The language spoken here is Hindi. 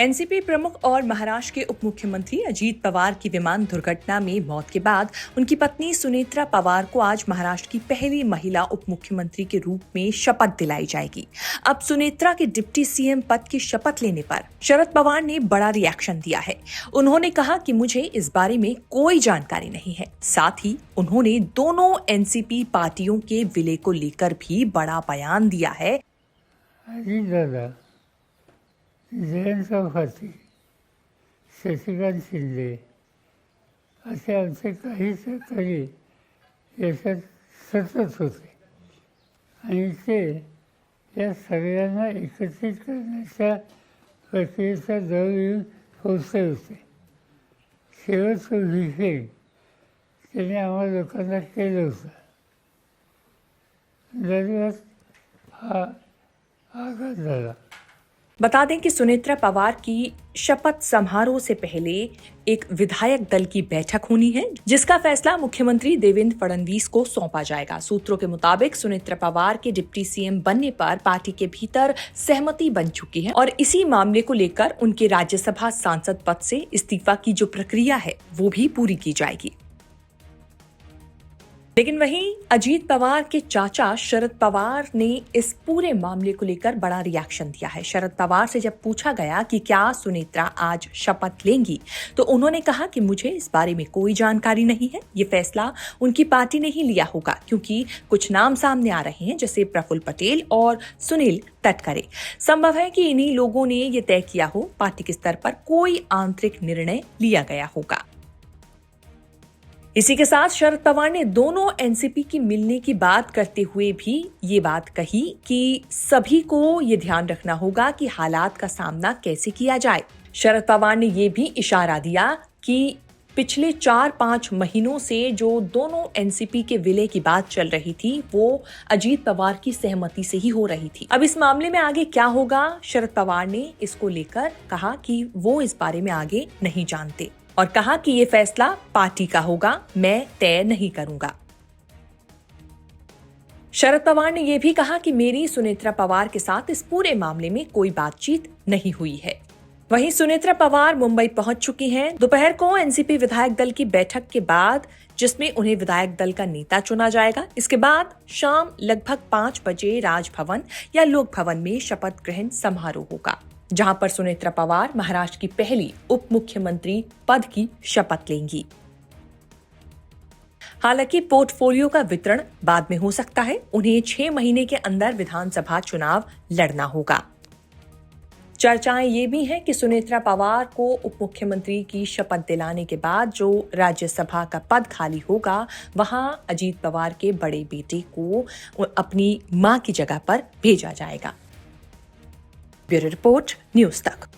एनसीपी प्रमुख और महाराष्ट्र के उप मुख्यमंत्री अजीत पवार की विमान दुर्घटना में मौत के बाद उनकी पत्नी सुनेत्रा पवार को आज महाराष्ट्र की पहली महिला उप मुख्यमंत्री के रूप में शपथ दिलाई जाएगी। अब सुनेत्रा के डिप्टी सीएम पद की शपथ लेने पर शरद पवार ने बड़ा रिएक्शन दिया है। उन्होंने कहा कि मुझे इस बारे में कोई जानकारी नहीं है। साथ ही उन्होंने दोनों एनसीपी पार्टियों के विलय को लेकर भी बड़ा बयान दिया है। जयंत चौहाती, शशिकांत शिंदे असे आमचे काही सहकारी याच्यात सतत होते आणि ते या सगळ्यांना एकत्रित करण्याच्या प्रक्रियेचा जवळ येऊन पोहोचले होते। शेवटचं विषय त्याने आम्हा लोकांना केलं होतं। दरम्यान हा आघात झाला। बता दें कि सुनेत्रा पवार की शपथ समारोह से पहले एक विधायक दल की बैठक होनी है, जिसका फैसला मुख्यमंत्री देवेंद्र फडणवीस को सौंपा जाएगा। सूत्रों के मुताबिक सुनेत्रा पवार के डिप्टी सीएम बनने पर पार्टी के भीतर सहमति बन चुकी है और इसी मामले को लेकर उनके राज्यसभा सांसद पद से इस्तीफा की जो प्रक्रिया है वो भी पूरी की जाएगी। लेकिन वहीं अजीत पवार के चाचा शरद पवार ने इस पूरे मामले को लेकर बड़ा रिएक्शन दिया है। शरद पवार से जब पूछा गया कि क्या सुनेत्रा आज शपथ लेंगी, तो उन्होंने कहा कि मुझे इस बारे में कोई जानकारी नहीं है। ये फैसला उनकी पार्टी ने ही लिया होगा, क्योंकि कुछ नाम सामने आ रहे हैं जैसे प्रफुल्ल पटेल और सुनील तटकरे। संभव है कि इन्हीं लोगों ने ये तय किया हो। पार्टी के स्तर पर कोई आंतरिक निर्णय लिया गया होगा। इसी के साथ शरद पवार ने दोनों एनसीपी की मिलने की बात करते हुए भी ये बात कही कि सभी को ये ध्यान रखना होगा कि हालात का सामना कैसे किया जाए। शरद पवार ने ये भी इशारा दिया कि पिछले 4-5 महीनों से जो दोनों एनसीपी के विलय की बात चल रही थी वो अजीत पवार की सहमति से ही हो रही थी। अब इस मामले में आगे क्या होगा, शरद पवार ने इसको लेकर कहा कि वो इस बारे में आगे नहीं जानते और कहा कि ये फैसला पार्टी का होगा, मैं तय नहीं करूंगा। शरद पवार ने यह भी कहा कि मेरी सुनेत्रा पवार के साथ इस पूरे मामले में कोई बातचीत नहीं हुई है। वहीं सुनेत्रा पवार मुंबई पहुंच चुकी हैं। दोपहर को एनसीपी विधायक दल की बैठक के बाद, जिसमें उन्हें विधायक दल का नेता चुना जाएगा। इसके बाद शाम लगभग 5 बजे राजभवन या लोक भवन में शपथ ग्रहण समारोह होगा, जहां पर सुनेत्रा पवार महाराष्ट्र की पहली उप मुख्यमंत्री पद की शपथ लेंगी। हालांकि पोर्टफोलियो का वितरण बाद में हो सकता है। उन्हें 6 महीने के अंदर विधानसभा चुनाव लड़ना होगा। चर्चाएं ये भी हैं कि सुनेत्रा पवार को उप मुख्यमंत्री की शपथ दिलाने के बाद जो राज्यसभा का पद खाली होगा, वहां अजीत पवार के बड़े बेटे को अपनी मां की जगह पर भेजा जाएगा। ब्यूरो रिपोर्ट, न्यूज़ तक।